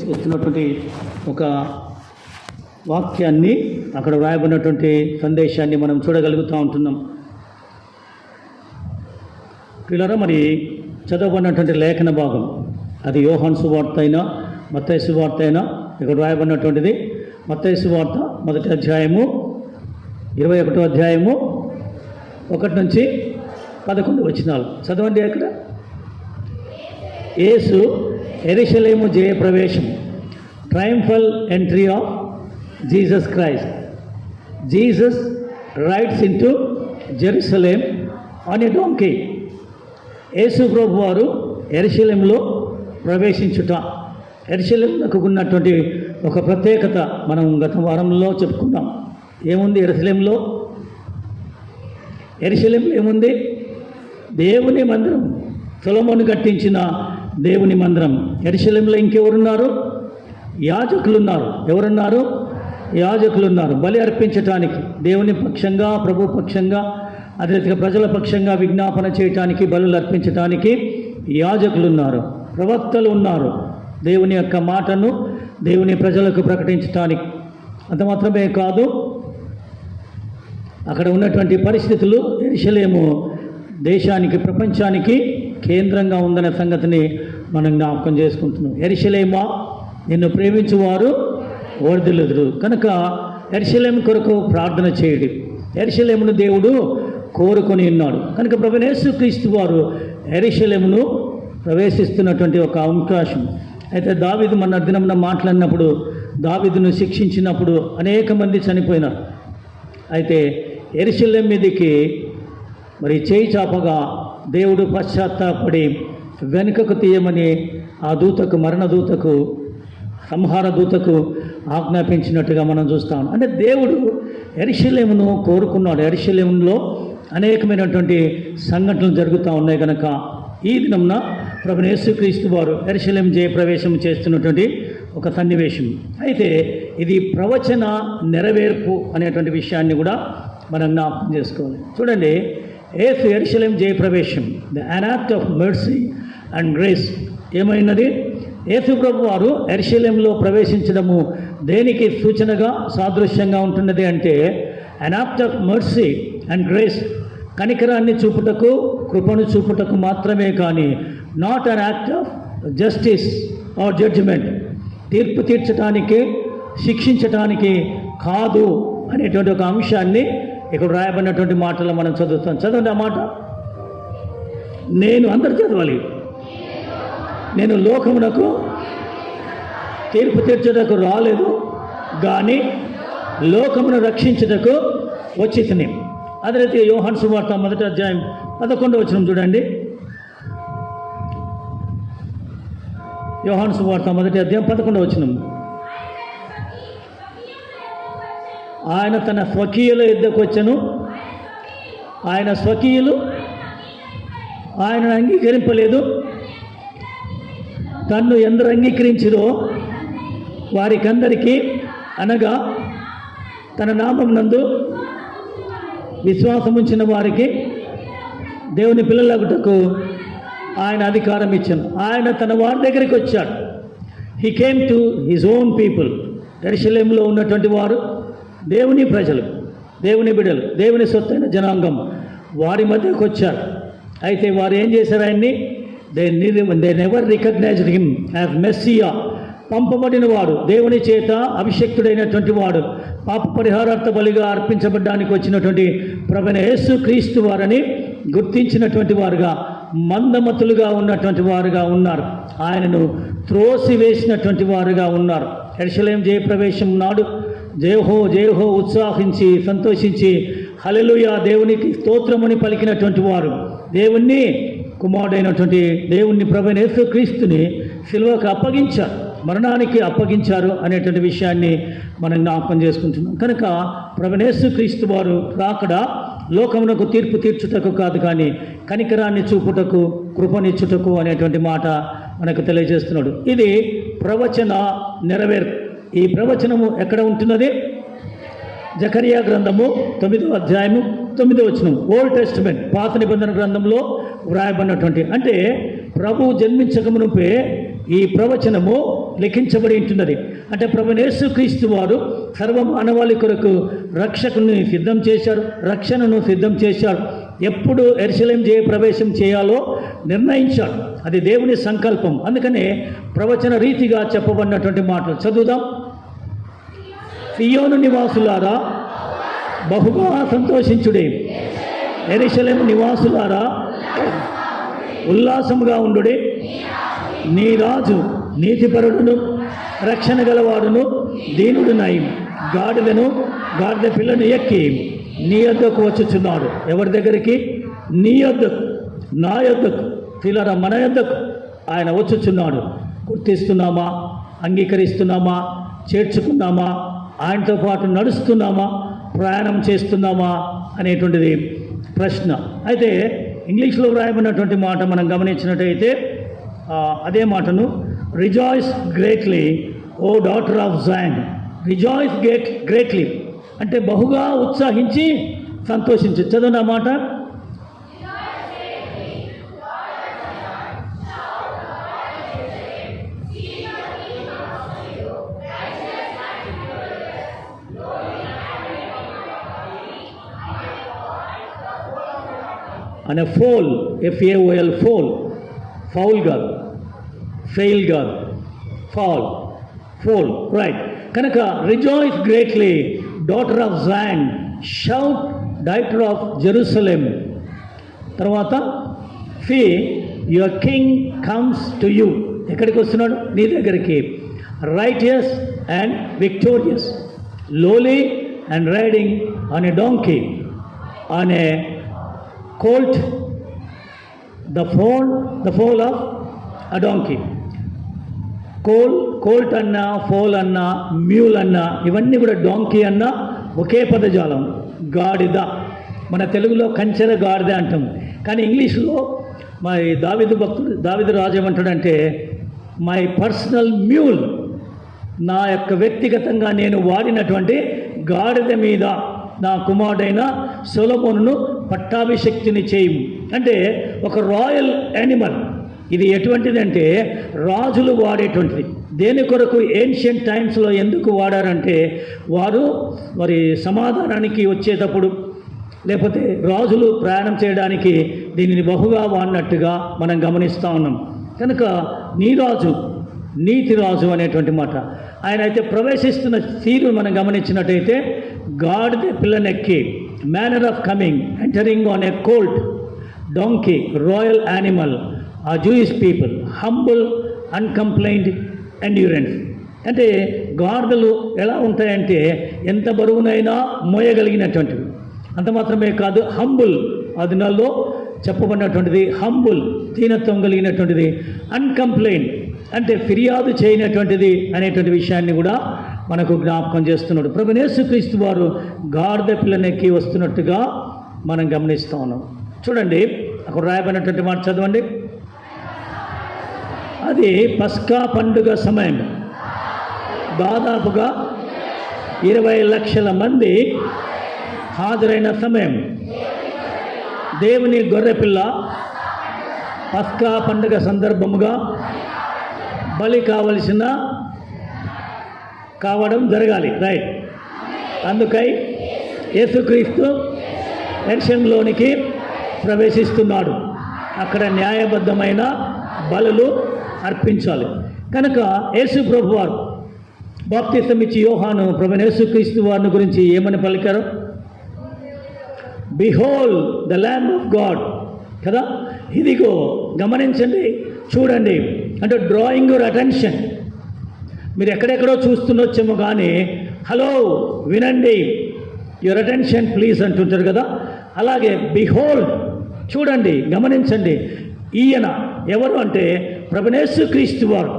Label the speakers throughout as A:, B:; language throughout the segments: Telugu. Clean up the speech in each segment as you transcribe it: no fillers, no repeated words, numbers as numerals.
A: చేస్తున్నటువంటి ఒక వాక్యాన్ని, అక్కడ వ్రాయబడినటువంటి సందేశాన్ని మనం చూడగలుగుతూ ఉంటున్నాం. పిల్లరా, మరి చదవబడినటువంటి లేఖన భాగం అది యోహాను సువార్త అయినా మత్తయి సువార్త అయినా ఇక్కడ వ్రాయబడినటువంటిది. మత్తయి సువార్త 1వ అధ్యాయము 21వ అధ్యాయము 1 నుంచి 11 వచనాలు చదవండి. అక్కడ యేసు యెరూషలేము జయ ప్రవేశం, triumphal entry of Jesus Christ. Jesus rides into Jerusalem on a donkey. యేసు ప్రభు వారు యెరూషలేములో ప్రవేశించుట. యెరూషలేముకు ఉన్నటువంటి ఒక ప్రత్యేకత మనం గత వారంలో చెప్పుకున్నాం. ఏముంది యెరూషలేములో? యెరూషలేములో ఏముంది? దేవుని మందిరం, సొలొమోను కట్టించిన దేవుని మందిరం. యెరూషలేములో ఇంకెవరున్నారు? యాజకులు ఉన్నారు. ఎవరున్నారు? యాజకులు ఉన్నారు. బలి అర్పించటానికి దేవుని పక్షంగా, ప్రభు పక్షంగా, అదే ప్రజల పక్షంగా విజ్ఞాపన చేయటానికి, బలులు అర్పించటానికి యాజకులు ఉన్నారు. ప్రవక్తలు ఉన్నారు, దేవుని యొక్క మాటను దేవుని ప్రజలకు ప్రకటించటానికి. అంత మాత్రమే కాదు, అక్కడ ఉన్నటువంటి పరిస్థితులు యెరూషలేము దేశానికి, ప్రపంచానికి కేంద్రంగా ఉందనే సంగతిని మనం జ్ఞాపకం చేసుకుంటున్నాం. యెరూషలేమా, నిన్ను ప్రేమించువారు వర్ధిల్లుదురు. కనుక యెరూషలేము కొరకు ప్రార్థన చేయడు. యెరూషలేమును దేవుడు కోరుకొని ఉన్నాడు. కనుక ప్రభువైన యేసుక్రీస్తు వారు యెరూషలేమును ప్రవేశిస్తున్నటువంటి ఒక అవకాశం. అయితే దావీదు మన దినమున మాట్లాడినప్పుడు, దావీదును శిక్షించినప్పుడు అనేక మంది చనిపోయినారు. అయితే యెరూషలేము మీదకి మరి చేయి చాపగా దేవుడు పశ్చాత్తాపడి వెనుకకు తీయమని ఆ దూతకు, మరణ దూతకు, సంహార దూతకు ఆజ్ఞాపించినట్టుగా మనం చూస్తాం. అంటే దేవుడు యెరూషలేమును కోరుకున్నాడు. యెరూషలేములో అనేకమైనటువంటి సంఘటనలు జరుగుతూ ఉన్నాయి. కనుక ఈ దినంన ప్రభువైన యేసుక్రీస్తు వారు యెరూషలేము జయప్రవేశం చేస్తున్నటువంటి ఒక సన్నివేశం. అయితే ఇది ప్రవచన నెరవేర్పు అనేటువంటి విషయాన్ని కూడా మనం జ్ఞాపకం చేసుకోవాలి. చూడండి, యేసు యెరూషలేము జయప్రవేశం, an act of mercy and grace. ఏమైనది? యేసు ప్రభు వారు యెరూషలేములో ప్రవేశించడము దేనికి సూచనగా, సాదృశ్యంగా ఉంటున్నది అంటే, an act of mercy and grace, కనికరాన్ని చూపుటకు, కృపను చూపుటకు మాత్రమే, కానీ not an act of justice or judgement, తీర్పు తీర్చడానికి, శిక్షించటానికి కాదు అనేటువంటి ఒక అంశాన్ని ఇక్కడ రాయబడినటువంటి మాటలు మనం చదువుతాం. చదవండి ఆ మాట. అందరు చదవాలి. నేను లోకమునకు తీర్పు తీర్చుటకు రాలేదు, కానీ లోకమును రక్షించుటకు వచ్చితిని. అదే రీతి యోహాను సువార్త 1వ అధ్యాయం 11వ వచనం చూడండి. యోహాను సువార్త 1వ అధ్యాయం 11వ వచనం. ఆయన తన స్వకీయుల యుద్ధకు వచ్చెను, ఆయన స్వకీయులు ఆయనను అంగీకరింపలేదు. తన్ను ఎందరు అంగీకరించిరో వారికందరికీ, అనగా తన నామం నందు విశ్వాసం ఉంచిన వారికి, దేవుని పిల్లలగుటకు ఆయన అధికారం ఇచ్చాను. ఆయన తన వారి దగ్గరికి వచ్చాడు. He came to his own people. యెరూషలేములో ఉన్నటువంటి వారు దేవుని ప్రజలు, దేవుని బిడ్డలు, దేవుని సొత్తైన జనాంగం, వారి మధ్యకు వచ్చారు. అయితే వారు ఏం చేశారు? ఆయన్ని they never recognized him as Messiah, పంపబడిన వాడు, దేవుని చేత అభిషక్తుడైనటువంటి వాడు, పాప పరిహారార్థ బలిగా అర్పించబడ్డానికి వచ్చినటువంటి ప్రభువైన యేసుక్రీస్తు వారని గుర్తించినటువంటి వారుగా, మందమతులుగా ఉన్నటువంటి వారుగా ఉన్నారు. ఆయనను త్రోసివేసినటువంటి వారుగా ఉన్నారు. యెరూషలేము జయప్రవేశం నాడు జయహో జయహో ఉత్సాహించి, సంతోషించి, హల్లెలూయా, దేవునికి స్తోత్రముని పలికినటువంటి వారు, దేవుణ్ణి, కుమారుడైనటువంటి దేవుణ్ణి, ప్రభువైన యేసుక్రీస్తుని సిలువకు అప్పగించారు, మరణానికి అప్పగించారు అనేటువంటి విషయాన్ని మనం జ్ఞాపకం చేసుకుంటున్నాం. కనుక ప్రభువైన యేసుక్రీస్తు వారు రాకడ లోకమునకు తీర్పు తీర్చుటకు కాదు, కానీ కనికరాన్ని చూపుటకు, కృపనిచ్చుటకు అనేటువంటి మాట మనకు తెలియజేస్తున్నాడు. ఇది ప్రవచన నెరవేర్పు. ఈ ప్రవచనము ఎక్కడ ఉంటున్నది? జకరియా గ్రంథము 9వ అధ్యాయము 9వ వచనం. ఓల్డ్ టెస్టిమెంట్, పాత నిబంధన గ్రంథంలో వ్రాయబడినటువంటి, అంటే ప్రభు జన్మించక మునుపే ఈ ప్రవచనము లిఖించబడి ఉంటున్నది. అంటే ప్రభువైన యేసుక్రీస్తు వారు సర్వ మానవాళి కొరకు రక్షకుని సిద్ధం చేశారు, రక్షణను సిద్ధం చేశారు. ఎప్పుడు యెరూషలేము ప్రవేశం చేయాలో నిర్ణయించాడు. అది దేవుని సంకల్పం. అందుకనే ప్రవచన రీతిగా చెప్పబడినటువంటి మాటలు చదువుదాం. సియోను నివాసులారా బహుగా సంతోషించుడే, యెరూషలేము నివాసులారా ఉల్లాసముగా ఉండుడే. నీ రాజు నీతిపరుడును రక్షణ గలవాడును దీనుడునై గాడిద పిల్లను ఎక్కి నీ యొద్దకు వచ్చుచున్నాడు. ఎవరి దగ్గరికి? నీ యొద్దకు, నా యొద్దకు, పిల్లరా మన యొద్దకు ఆయన వచ్చుచున్నాడు. గుర్తిస్తున్నామా? అంగీకరిస్తున్నామా? చేర్చుకున్నామా? ఆయనతో పాటు నడుస్తున్నామా? ప్రయాణం చేస్తున్నామా అనేటువంటిది ప్రశ్న. అయితే ఇంగ్లీష్లో వ్రాయబడినటువంటి మాట మనం గమనించినట్టయితే అదే మాటను rejoice greatly O daughter of Zion. Rejoice greatly అంటే బహుగా ఉత్సాహించి సంతోషించు. చదువున మాట. అనే ఫోల్, FAOL, ఫౌల్ కాదు, ఫెయిల్ కాదు, ఫోల్, రైట్. కనుక rejoice greatly daughter of Zion, shout daughter of Jerusalem. తర్వాత see your king comes to you. ఎక్కడికి వస్తున్నాడు? నీ దగ్గరికి. Righteous and victorious, lowly and riding on a donkey, on a colt, the foal of a donkey. Colt అన్నా, ఫోల్ అన్నా, మ్యూల్ అన్నా, ఇవన్నీ కూడా డాంకీ అన్నా ఒకే పదజాలం. గాడిద, మన తెలుగులో కంచెర గాడిద అంటాం. కానీ ఇంగ్లీష్లో మరి దావీదు రాజు ఏమంటాడంటే మై పర్సనల్ మ్యూల్, నా యొక్క వ్యక్తిగతంగా నేను వాడినటువంటి గాడిద మీద నా కుమారుడైన సొలొమోనును పట్టాభిషక్తిని చేయము. అంటే ఒక రాయల్ యానిమల్. ఇది ఎటువంటిదంటే రాజులు వాడేటువంటిది. దేని కొరకు ఏన్షియంట్ టైమ్స్లో ఎందుకు వాడారంటే వారు మరి సమాధానానికి వచ్చేటప్పుడు లేకపోతే రాజులు ప్రయాణం చేయడానికి దీనిని బహుగా వాడినట్టుగా మనం గమనిస్తూ ఉన్నాం. కనుక నీతి రాజు అనేటువంటి మాట. ఆయన అయితే ప్రవేశిస్తున్న తీరు మనం గమనించినట్టయితే గాడిద పిల్లనెక్కి, manner of coming, entering on a colt, donkey, royal animal, ఆ Jewish people, humble, uncomplaint, endurance. అంటే గాడిదలు ఎలా ఉంటాయంటే ఎంత బరువునైనా మోయగలిగినటువంటివి. అంత మాత్రమే కాదు, హంబుల్, అది నాలో చెప్పబడినటువంటిది. హంబుల్, దీనత్వం కలిగినటువంటిది. అన్కంప్లైంట్ అంటే ఫిర్యాదు చేయనటువంటిది అనేటువంటి విషయాన్ని కూడా మనకు జ్ఞాపకం చేస్తున్నాడు. ప్రభువైన యేసుక్రీస్తు వారు గాడిద పిల్లనెక్కి వస్తున్నట్టుగా మనం గమనిస్తూ ఉన్నాం. చూడండి, అక్కడ రాయబడినటువంటి మాట చదవండి. అది పస్కా పండుగ సమయం. దాదాపుగా 20 లక్షల మంది హాజరైన సమయం. దేవుని గొర్రెపిల్ల పస్కా పండుగ సందర్భముగా బలి కావడం జరగాలి, రైట్. అందుకై యేసుక్రీస్తు యెరూషలేములోనికి ప్రవేశిస్తున్నాడు. అక్కడ న్యాయబద్ధమైన బలులు అర్పించాలి. కనుక యేసు ప్రభువారు బాప్తిసం ఇచ్చి యోహాను ప్రభువైన యేసుక్రీస్తు వారిని గురించి ఏమని పలికారు? Behold the lamb of God కదా. ఇదిగో, గమనించండి, చూడండి. అంటే డ్రాయింగ్ యువర్ అటెన్షన్. మీరు ఎక్కడెక్కడో చూస్తుండొచ్చేమో కానీ హలో వినండి, యువర్ అటెన్షన్ ప్లీజ్ అంటుంటారు కదా. అలాగే బిహోల్డ్, చూడండి, గమనించండి. ఈయన ఎవరు అంటే ప్రభువైన యేసుక్రీస్తు వారు,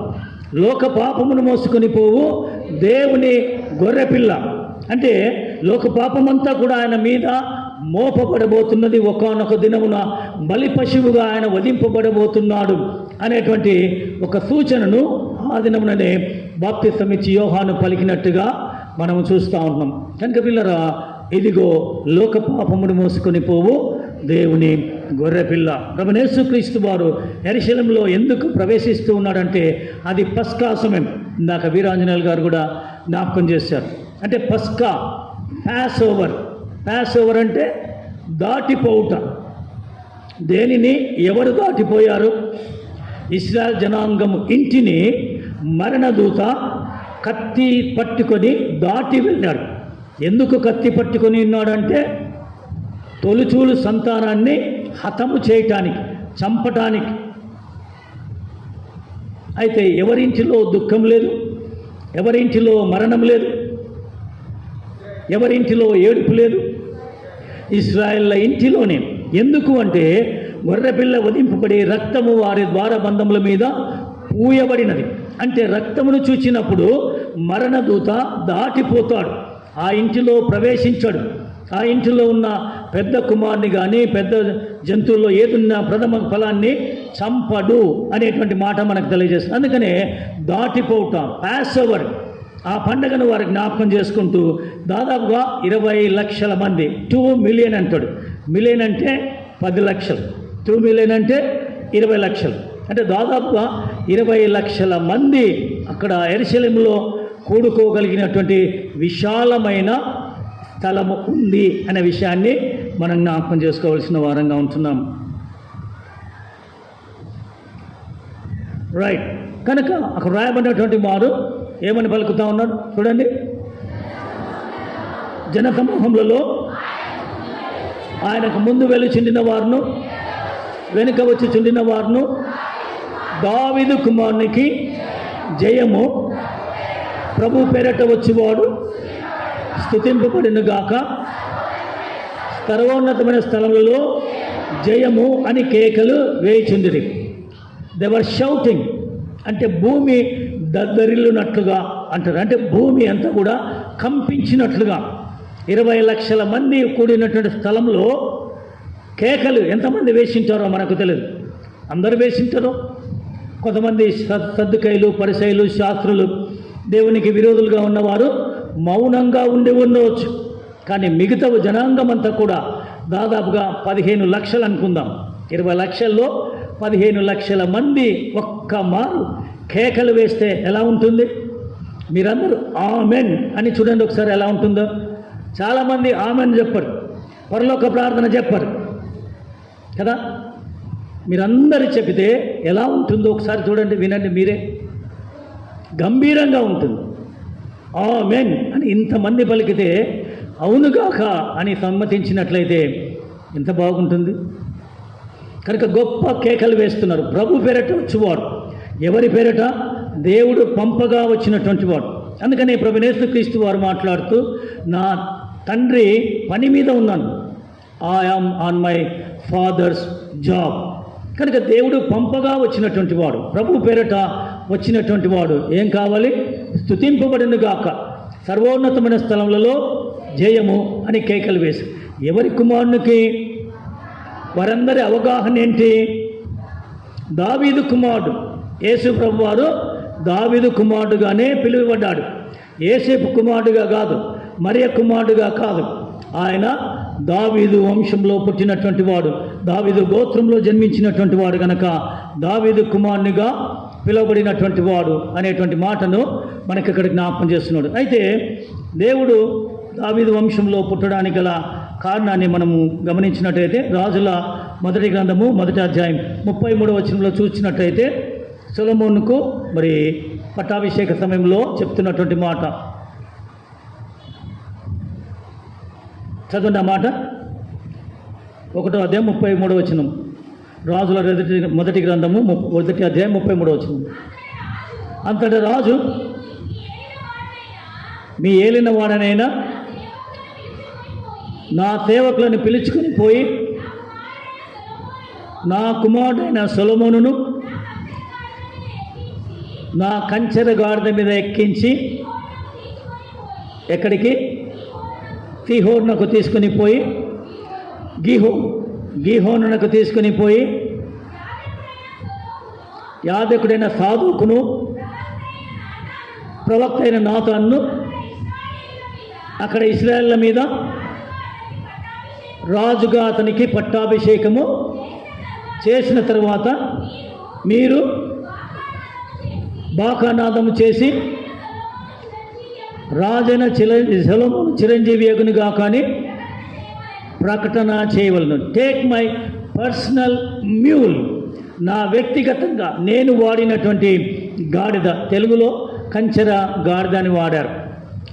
A: లోక పాపమును మోసుకొని పోవు దేవుని గొర్రెపిల్ల. అంటే లోక పాపమంతా కూడా ఆయన మీద మోపబడబోతున్నది. ఒకానొక దినమున బలి పశువుగా ఆయన వధింపబడబోతున్నాడు అనేటువంటి ఒక సూచనను ఆ దినముననే బాప్తిసం ఇచ్చి యోహాను పలికినట్టుగా మనము చూస్తూ ఉన్నాం. కనుక పిల్లరా, ఇదిగో లోక పాపమును మోసుకొని పోవు దేవుని గొర్రెపిల్ల. ప్రభువైన యేసుక్రీస్తు వారు యెరూషలేములో ఎందుకు ప్రవేశిస్తూ ఉన్నాడంటే అది పస్కా సమయం. ఇందాక వీరాంజనేయులు గారు కూడా జ్ఞాపకం చేశారు. అంటే పస్కా, ప్యాస్ ఓవర్ అంటే దాటిపోవుట. దేనిని ఎవరు దాటిపోయారు? ఇశ్రాయేల్ జనాంగము ఇంటిని మరణదూత కత్తి పట్టుకొని దాటి వెళ్ళాడు. ఎందుకు కత్తి పట్టుకొని ఉన్నాడంటే తొలిచూలు సంతానాన్ని హతము చేయటానికి, చంపటానికి. అయితే ఎవరింటిలో దుఃఖం లేదు, ఎవరింటిలో మరణం లేదు, ఎవరింటిలో ఏడుపు లేదు, ఇశ్రాయేళ్ల ఇంటిలోనే. ఎందుకు అంటే గొర్రెపిల్ల వధింపబడి రక్తము వారి ద్వారబంధముల మీద పూయబడినది. అంటే రక్తమును చూచినప్పుడు మరణదూత దాటిపోతాడు, ఆ ఇంటిలో ప్రవేశించాడు. ఆ ఇంటిలో ఉన్న పెద్ద కుమారుని కానీ పెద్ద జంతువుల్లో ఏదున్న ప్రథమ ఫలాన్ని చంపడు అనేటువంటి మాట మనకు తెలియజేస్తుంది. అందుకనే దాటిపోవట, పాస్ ఓవర్, ఆ పండుగను వారు జ్ఞాపకం చేసుకుంటూ దాదాపుగా 20 లక్షల మంది, 2 మిలియన్ అంటాడు. మిలియన్ అంటే 10 లక్షలు, 2 మిలియన్ అంటే 20 లక్షలు. అంటే దాదాపుగా 20 లక్షల మంది అక్కడ యెరూషలేములో కూడుకోగలిగినటువంటి విశాలమైన స్థలము ఉంది అనే విషయాన్ని మనం జ్ఞాపకం చేసుకోవాల్సిన వారంగా ఉంటున్నాం. రైట్. కనుక అక్కడ రాయబడినటువంటి వారు ఏమని పలుకుతా ఉన్నారు చూడండి. జనసమూహములలో ఆయనకు ముందు వెళ్ళి చుండిన వారును వెనుక వచ్చి చుండిన వారును దావీదు కుమారునికి జయము, ప్రభు పేరట వచ్చివాడు స్తుతింపబడిన గాక, సర్వోన్నతమైన స్థలములలో జయము అని కేకలు వేయిచుండిరి. They were shouting. అంటే భూమి దద్దరిల్లునట్లుగా అంటారు. అంటే భూమి అంతా కూడా కంపించినట్లుగా 20 లక్షల మంది కూడినటువంటి స్థలంలో కేకలు ఎంతమంది వేసింటారో మనకు తెలియదు. అందరూ వేసింటారో. కొంతమంది సద్దుకైలు, పరిసయ్యులు, శాస్త్రులు, దేవునికి విరోధులుగా ఉన్నవారు మౌనంగా ఉండి ఉండవచ్చు. కానీ మిగతా జనాంగం అంతా కూడా దాదాపుగా 15 లక్షలు అనుకుందాం. 20 లక్షల్లో 15 లక్షల మంది ఒక్క మారు కేకలు వేస్తే ఎలా ఉంటుంది? మీరందరూ ఆమెన్ అని చూడండి ఒకసారి ఎలా ఉంటుందో. చాలామంది ఆమెన్ చెప్పరు, పరలోక ప్రార్థన చెప్పరు కదా. మీరందరూ చెబితే ఎలా ఉంటుందో ఒకసారి చూడండి, వినండి మీరే. గంభీరంగా ఉంటుంది. ఆమెన్ అని ఇంతమంది పలికితే అవునుగాక అని సమ్మతించినట్లయితే ఎంత బాగుంటుంది. కనుక గొప్ప కేకలు వేస్తున్నారు. ప్రభు పేరట వచ్చేవాడు. ఎవరి పేరట? దేవుడు పంపగా వచ్చినటువంటి వాడు. అందుకనే ప్రభువైన యేసుక్రీస్తు వారు మాట్లాడుతూ, నా తండ్రి పని మీద ఉన్నాను, I am on my father's job. కనుక దేవుడు పంపగా వచ్చినటువంటి వాడు, ప్రభు పేరట వచ్చినటువంటి వాడు. ఏం కావాలి? స్తుతింపబడిన గాక, సర్వోన్నతమైన స్థలములలో జయము అని కేకలు వేసి. ఎవరి కుమారునికి? వారందరి అవగాహన ఏంటి? దావీదు కుమారుడు యేసు ప్రభు వారు దావీదు కుమారుడుగానే పిలువబడ్డాడు. యేసేపు కుమారుడుగా కాదు, మరియ కుమారుడుగా కాదు. ఆయన దావీదు వంశంలో పుట్టినటువంటి వాడు, దావీదు గోత్రంలో జన్మించినటువంటి వాడు. కనుక దావీదు కుమారునిగా పిలువబడినటువంటి వాడు అనేటువంటి మాటను మనకి ఇక్కడ జ్ఞాపకం చేస్తున్నాడు. అయితే దేవుడు దావీదు వంశంలో పుట్టడానికి గల కారణాన్ని మనము గమనించినట్టయితే రాజుల మొదటి గ్రంథము 1వ అధ్యాయం 33వ వచనంలో చూసినట్టయితే సొలొమోనుకు మరి పట్టాభిషేక సమయంలో చెప్తున్నటువంటి మాట. చదవండి ఆ మాట. 1వ అధ్యాయం 33వ వచనం. రాజుల మొదటి గ్రంథము 1వ అధ్యాయం 33వ వచనం. అంతటి రాజు, మీ ఏలిన వాడనైనా నా సేవకులను పిలుచుకొని పోయి నా కుమారుడైన సొలొమోనును నా కంచెర గాడిద మీద ఎక్కించి ఎక్కడికి? సీహోనునకు తీసుకుని పోయి, గీహోనునకు తీసుకుని పోయి యాజకుడైన సాదోకును ప్రవక్త అయిన నాతానును అక్కడ ఇశ్రాయేళ్ల మీద రాజుగా అతనికి పట్టాభిషేకము చేసిన తర్వాత మీరు బాకానాదము చేసి రాజైన సొలొమోను చిరంజీవి యగునుగా కానీ ప్రకటన చేయవలను. టేక్ మై పర్సనల్ మ్యూల్, నా వ్యక్తిగతంగా నేను వాడినటువంటి గాడిద, తెలుగులో కంచెర గాడిద అని వాడారు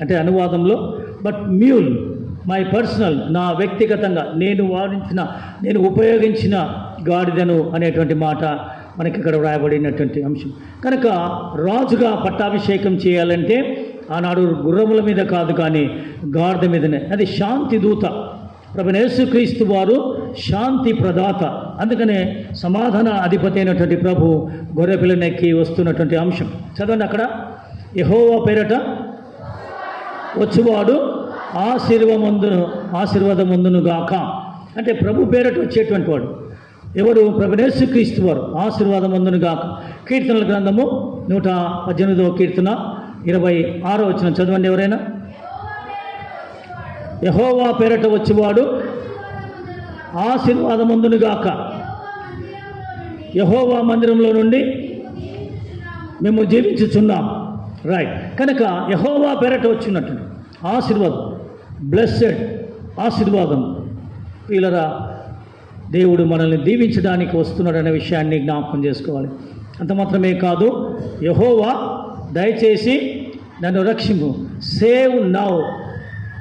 A: అంటే అనువాదంలో, బట్ మ్యూల్ మై పర్సనల్, నా వ్యక్తిగతంగా నేను ఉపయోగించిన గాడిదను అనేటువంటి మాట మనకి ఇక్కడ వ్రాయబడినటువంటి అంశం. కనుక రాజుగా పట్టాభిషేకం చేయాలంటే ఆనాడు గుర్రముల మీద కాదు కానీ గాడిద మీదనే. అది శాంతి దూత. ప్రభువైన యేసుక్రీస్తు వారు శాంతి ప్రదాత. అందుకనే సమాధాన అధిపతి అయినటువంటి ప్రభు గొర్రెపిల్లనెక్కి వస్తున్నటువంటి అంశం చదవండి అక్కడ. యెహోవా పేరట వచ్చువాడు ఆశీర్వాదమందును గాక. అంటే ప్రభు పేరట వచ్చేటువంటి వాడు ఎవరు? ప్రభువైన యేసుక్రీస్తు వారు. ఆశీర్వాదమందును గాక. కీర్తనల గ్రంథము 118వ కీర్తన 26వ వచనం చదవండి ఎవరైనా. యెహోవా పేరట వచ్చేవాడు ఆశీర్వాదమందును గాక. యెహోవా మందిరంలో నుండి మేము జీవించుచున్నాం. రైట్. కనుక యెహోవా పేరట వచ్చినట్టు ఆశీర్వాదం, బ్లెస్సెడ్, ఆశీర్వాదం. వీళ్ళరా దేవుడు మనల్ని దీవించడానికి వస్తున్నాడనే విషయాన్ని జ్ఞాపకం చేసుకోవాలి. అంత మాత్రమే కాదు, యెహోవా దయచేసి నన్ను రక్షింపు. Save now,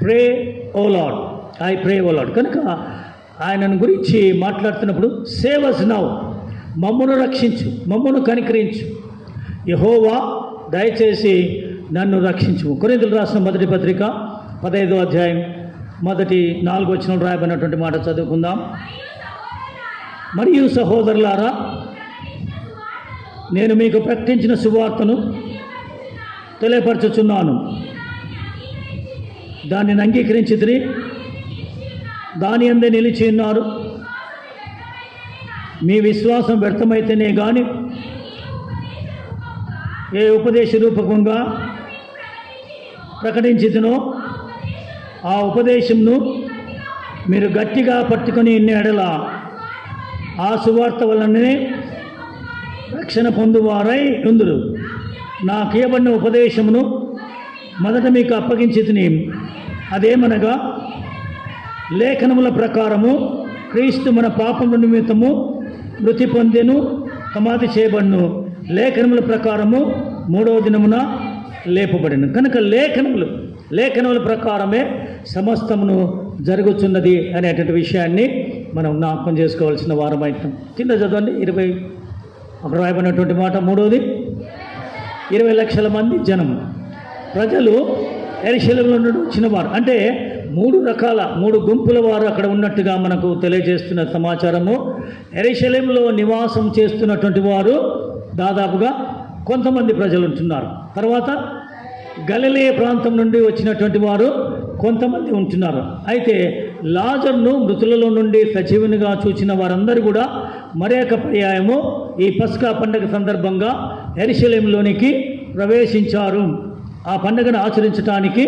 A: pray O Lord, I pray O Lord. కనుక ఆయనను గురించి మాట్లాడుతున్నప్పుడు సేవ్ అస్ నౌ, మమ్మను రక్షించు, మమ్మను కనికరించు. యెహోవా దయచేసి నన్ను రక్షించు. కొరింథీయులకు రాసిన మొదటి పత్రిక 15వ అధ్యాయం మొదటి 4 వచనాలు రాయబడినటువంటి మాట చదువుకుందాం. మరియు సహోదరులారా, నేను మీకు ప్రకటించిన సువార్తను తెలియపరచుచున్నాను. దానిని అంగీకరించితిరి, దాని అందే నిలిచి ఉన్నారు. మీ విశ్వాసం వ్యర్థమైతేనే కానీ ఏ ఉపదేశ రూపకంగా ప్రకటించితినో ఆ ఉపదేశంను మీరు గట్టిగా పట్టుకొని ఇన్ని ఎడల ఆ సువార్త వలననే రక్షణ పొందువారై ఉందురు. నాకు ఇవ్వబడిన ఉపదేశమును మొదట మీకు అప్పగించితిని. అదేమనగా, లేఖనముల ప్రకారము క్రీస్తు మన పాపముల నిమిత్తము మృతి పొందెను, సమాధి చేయబడును, లేఖనముల ప్రకారము 3వ దినమున లేపబడెను. కనుక లేఖనముల ప్రకారమే సమస్తమును జరుగుతున్నది అనేటువంటి విషయాన్ని మనం జ్ఞాపకం చేసుకోవాల్సిన వారమైతాం. కింద చదవండి 20 అక్కడ రాయబడినటువంటి మాట. 3వది 20 లక్షల మంది జనం ప్రజలు యెరూషలేములో నుండి వచ్చిన వారు. అంటే 3 గుంపుల వారు అక్కడ ఉన్నట్టుగా మనకు తెలియజేస్తున్న సమాచారము. యెరూషలేములో నివాసం చేస్తున్నటువంటి వారు దాదాపుగా కొంతమంది ప్రజలు ఉంటున్నారు. తర్వాత గలిలయ ప్రాంతం నుండి వచ్చినటువంటి వారు కొంతమంది ఉంటున్నారు. అయితే లాజరును మృతులలో నుండి సజీవునిగా చూచిన వారందరూ కూడా మరొక పర్యాయము ఈ పస్కా పండుగ సందర్భంగా యెరూషలేములోనికి ప్రవేశించారు. ఆ పండుగను ఆచరించడానికి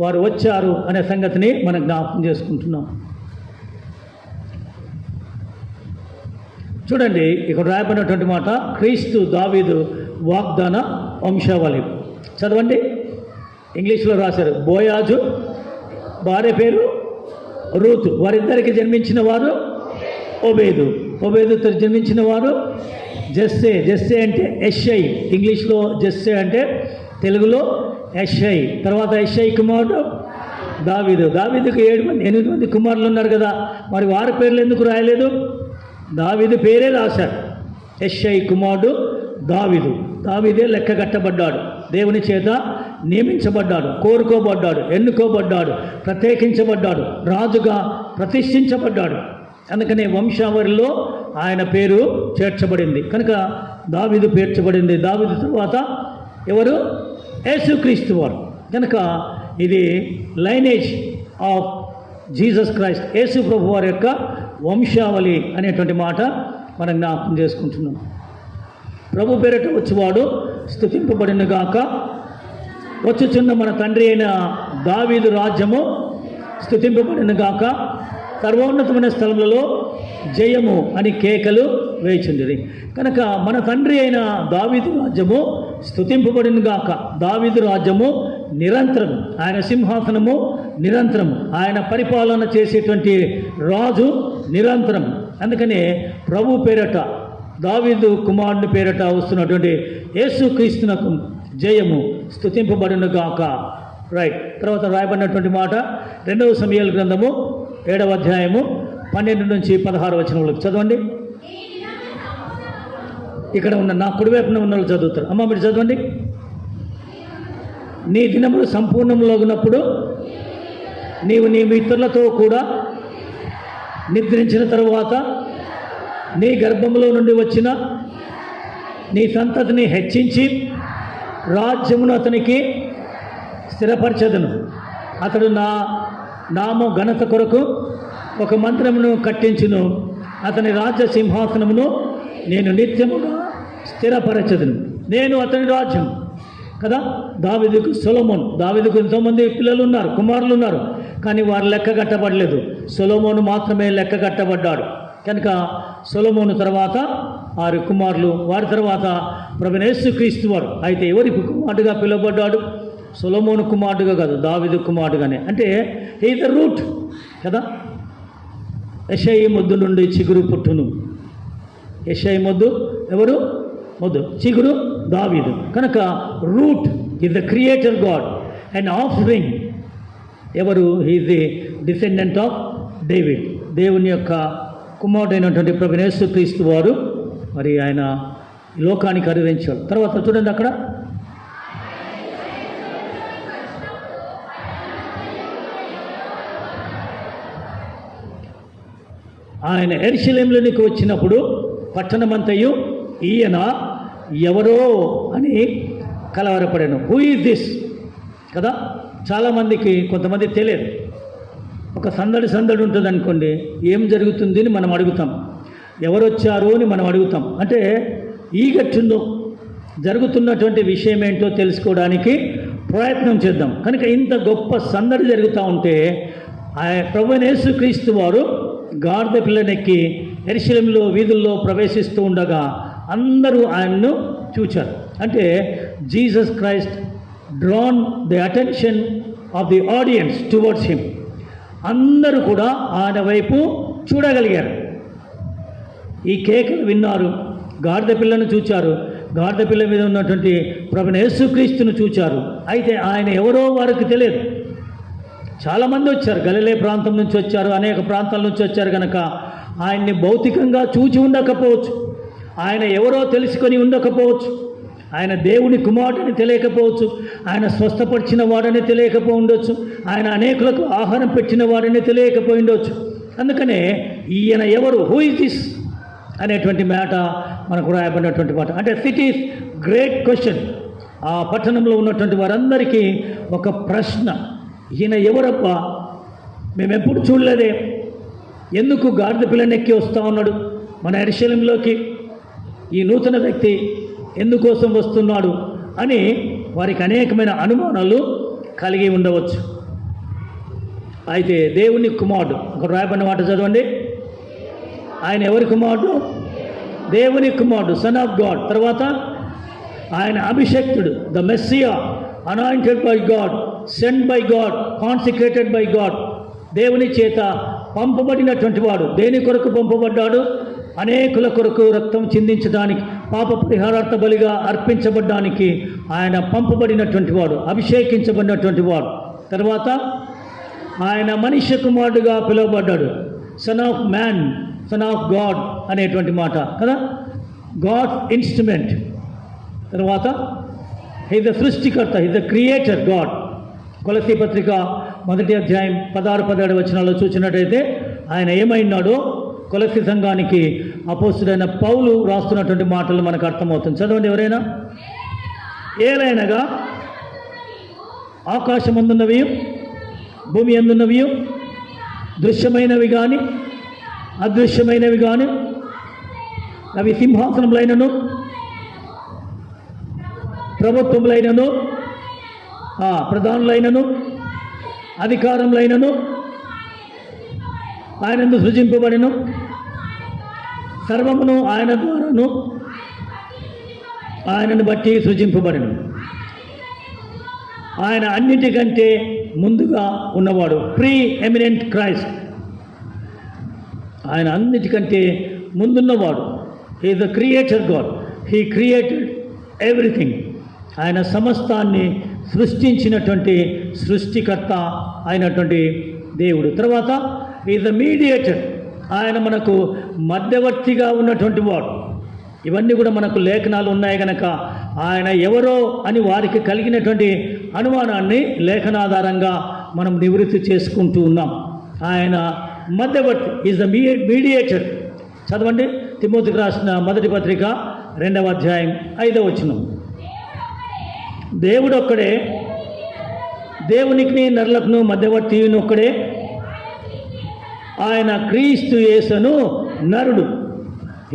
A: వారు వచ్చారు అనే సంగతిని మనం జ్ఞాపకం చేసుకుంటున్నాం. చూడండి ఇక్కడ రాయబడినటువంటి మాట, క్రీస్తు దావీదు వాగ్దాన వంశావళి. చదవండి. ఇంగ్లీష్లో రాశారు. బోయాజు భార్య పేరు రూతు, వారిద్దరికి జన్మించిన వారు ఒబేదుతో జన్మించిన వారు జెస్సే అంటే యెషై. ఇంగ్లీష్లో జెస్సే అంటే, తెలుగులో యెషై. తర్వాత యెషై కుమారుడు దావీదుకు 8 మంది కుమారులు ఉన్నారు కదా, మరి వారి పేర్లు ఎందుకు రాయలేదు? దావీదు పేరే రాశారు. యెషై కుమారుడు దావీదే లెక్కగట్టబడ్డాడు, దేవుని చేత నియమించబడ్డాడు, కోరుకోబడ్డాడు, ఎన్నుకోబడ్డాడు, ప్రత్యేకించబడ్డాడు, రాజుగా ప్రతిష్ఠించబడ్డాడు. అందుకనే వంశావళిలో ఆయన పేరు చేర్చబడింది. కనుక దావీదు పేర్చబడింది. దావీదు తరువాత ఎవరు? యేసుక్రీస్తు వారు. కనుక ఇది లైనేజ్ ఆఫ్ జీసస్ క్రైస్ట్, యేసు ప్రభు వారి యొక్క వంశావళి అనేటువంటి మాట మనం జ్ఞాపకం చేసుకుంటున్నాం. ప్రభు పేరట వచ్చేవాడు స్తుతింపబడిన గాక. వచ్చుచున్న మన తండ్రి అయిన దావీదు రాజ్యము స్తుతింపబడిన గాక. సర్వోన్నతమైన స్థలములలో జయము అని కేకలు వేయిచుండిరి. కనుక మన తండ్రి అయిన దావీదు రాజ్యము స్తుతింపబడిన గాక. దావీదు రాజ్యము నిరంతరం, ఆయన సింహాసనము నిరంతరం, ఆయన పరిపాలన చేసేటువంటి రాజు నిరంతరం. అందుకనే ప్రభు పేరట, దావీదు కుమారుని పేరట వస్తున్నటువంటి యేసుక్రీస్తునకు జయము, స్తుతింపబడిన గాక. రైట్. తర్వాత రాయబడినటువంటి మాట 2వ సమూయేలు గ్రంథము 7వ అధ్యాయము 12 నుంచి 16 వచనములకు చదవండి. ఇక్కడ ఉన్న నా కుడివైపున ఉన్న వాళ్ళు చదువుతారు. అమ్మ మీరు చదవండి. నీ దినములు సంపూర్ణములగునప్పుడు నీవు నీ మిత్రులతో కూడా నిద్రించిన తరువాత నీ గర్భములో నుండి వచ్చిన నీ సంతతిని హెచ్చించి రాజ్యమును అతనికి స్థిరపరచదును. అతడు నా నామ ఘనత కొరకు ఒక మంత్రమును కట్టించును. అతని రాజ్య సింహాసనమును నేను నిత్యముగా స్థిరపరచదును. నేను అతని రాజ్యం కదా. దావీదుకు సొలొమోను, దావీదుకు ఎంతోమంది పిల్లలు ఉన్నారు, కుమారులు ఉన్నారు, కానీ వారు లెక్క కట్టబడలేదు. సొలొమోను మాత్రమే లెక్క కట్టబడ్డాడు. కనుక సొలొమోను తర్వాత 6 కుమారులు, వారి తర్వాత ప్రభువైన యేసుక్రీస్తు వారు. అయితే ఎవరికి కుమారుడుగా పిలువబడ్డాడు? సొలొమోను కుమారుడుగా కాదు, దావీదు కుమారుడుగానే. అంటే హీ ద రూట్ కదా. యెషయి మొద్దు నుండి చిగురు పుట్టును. యెషయి మొద్దు ఎవరు? మొద్దు. చిగురు దావీదు. కనుక root is the creator God and offering ఎవరు? He's the descendant of David. దేవుని యొక్క కుమారుడైనటువంటి ప్రభువైన యేసుక్రీస్తు వారు మరి ఆయన లోకానికి అనుగ్రహించాడు. తర్వాత చూడండి అక్కడ ఆయన యెరూషలేములోనికి వచ్చినప్పుడు పట్టణమంతయు ఈయన ఎవరో అని కలవరపడాను. హూ ఈజ్ దిస్ కదా. చాలామందికి కొంతమంది తెలియదు. ఒక సందడి ఉంటుంది అనుకోండి, ఏం జరుగుతుంది అని మనం అడుగుతాం. ఎవరు వచ్చారు అని మనం అడుగుతాం. అంటే ఈగట్టుందో జరుగుతున్నటువంటి విషయం ఏంటో తెలుసుకోవడానికి ప్రయత్నం చేద్దాం. కనుక ఇంత గొప్ప సందడి జరుగుతూ ఉంటే ప్రభువైన యేసుక్రీస్తు వారు గాడిద పిల్లనెక్కి యెరూషలేములో వీధుల్లో ప్రవేశిస్తూ ఉండగా అందరూ ఆయన్ను చూచారు. అంటే Jesus Christ drawn the attention of the audience towards him. అందరూ కూడా ఆయన వైపు చూడగలిగారు. ఈ కేకలు విన్నారు, గాడిద పిల్లను చూచారు, గాడిద పిల్ల మీద ఉన్నటువంటి ప్రభువైన యేసుక్రీస్తును చూచారు. అయితే ఆయన ఎవరో వారికి తెలియదు. చాలామంది వచ్చారు, గలిలే ప్రాంతం నుంచి వచ్చారు, అనేక ప్రాంతాల నుంచి వచ్చారు. కనుక ఆయన్ని భౌతికంగా చూచి ఉండకపోవచ్చు, ఆయన ఎవరో తెలుసుకొని ఉండకపోవచ్చు, ఆయన దేవుని కుమారుడని తెలియకపోవచ్చు, ఆయన స్వస్థపరిచిన వాడని తెలియకపోయిండొచ్చు, ఆయన అనేకులకు ఆహారం పెట్టిన వాడని తెలియకపోయి ఉండొచ్చు. అందుకనే ఈయన ఎవరు, హూ ఇస్ దిస్ అనేటువంటి మాట మనకు రాయబడినటువంటి మాట. అంటే సిటీస్ గ్రేట్ క్వశ్చన్. ఆ పట్టణంలో ఉన్నటువంటి వారందరికీ ఒక ప్రశ్న, ఈయన ఎవరబ్బా, మేము ఎప్పుడు చూడలేదే, ఎందుకు గాడిద పిల్లనెక్కి వస్తూ ఉన్నాడు మన యెరూషలేములోకి, ఈ నూతన వ్యక్తి ఎందుకోసం వస్తున్నాడు అని వారికి అనేకమైన అనుమానాలు కలిగి ఉండవచ్చు. అయితే దేవుని కుమారుడు, ఒక రాయబడిన మాట చదవండి. ఆయన ఎవరి కుమారుడు? దేవుని కుమారుడు, సన్ ఆఫ్ గాడ్. తర్వాత ఆయన అభిషక్తుడు, the Messiah, anointed by God, send by God, consecrated by God. దేవుని చేత పంపబడినటువంటి వాడు. దేని కొరకు పంపబడ్డాడు? అనేకుల కొరకు రక్తం చిందించడానికి, పాప పరిహారార్థ బలిగా అర్పించబడ్డానికి ఆయన పంపబడినటువంటి వాడు, అభిషేకించబడినటువంటి వాడు. తర్వాత ఆయన మనిషి కుమారుడుగా పిలువబడ్డాడు, son of man, son of God అనేటువంటి మాట కదా, గాడ్ ఇన్స్ట్రుమెంట్. తర్వాత హీ ద సృష్టికర్త, హీ ద క్రియేటర్ గాడ్. కొలసీ పత్రిక 1వ అధ్యాయం 16-17 వచనాల్లో చూసినట్టయితే ఆయన ఏమైనాడో కొలసీ సంఘానికి అపోస్తుడైన పౌలు రాస్తున్నటువంటి మాటలు మనకు అర్థమవుతుంది. చదవండి ఎవరైనా. ఏలైనగా ఆకాశమందున్నవి, భూమి అందున్నవి, దృశ్యమైనవి కానీ అదృశ్యమైనవి కానీ, అవి సింహాసనములైనను ప్రభుత్వములైనను ప్రధానులైనను అధికారములైనను ఆయనందు సృజింపబడిను, సర్వమును ఆయన ద్వారాను ఆయనను బట్టి సృజింపబడిను. ఆయన అన్నిటికంటే ముందుగా ఉన్నవాడు, ప్రీ ఎమినెంట్ క్రైస్ట్. ఆయన అన్నిటికంటే ముందున్నవాడు. He is the creator God. He created everything. ఆయన సమస్తాన్ని సృష్టించినటువంటి సృష్టికర్త అయినటువంటి దేవుడు. తర్వాత ఈజ్ ద మీడియేటర్. ఆయన మనకు మధ్యవర్తిగా ఉన్నటువంటి వాడు. ఇవన్నీ కూడా మనకు లేఖనాలు ఉన్నాయి కనుక ఆయన ఎవరో అని వారికి కలిగినటువంటి అనుమానాన్ని లేఖనాధారంగా మనం నివృత్తి చేసుకుంటూ ఉన్నాం. ఆయన మధ్యవర్తి, ఈజ్ ద మీడియేటర్. చదవండి, తిమోతికి రాసిన మొదటి పత్రిక 2వ అధ్యాయం 5వ వచనం. దేవుడొక్కడే, దేవునికి నరులకును మధ్యవర్తి ఒక్కడే, ఆయన క్రీస్తు యేసును నరుడు.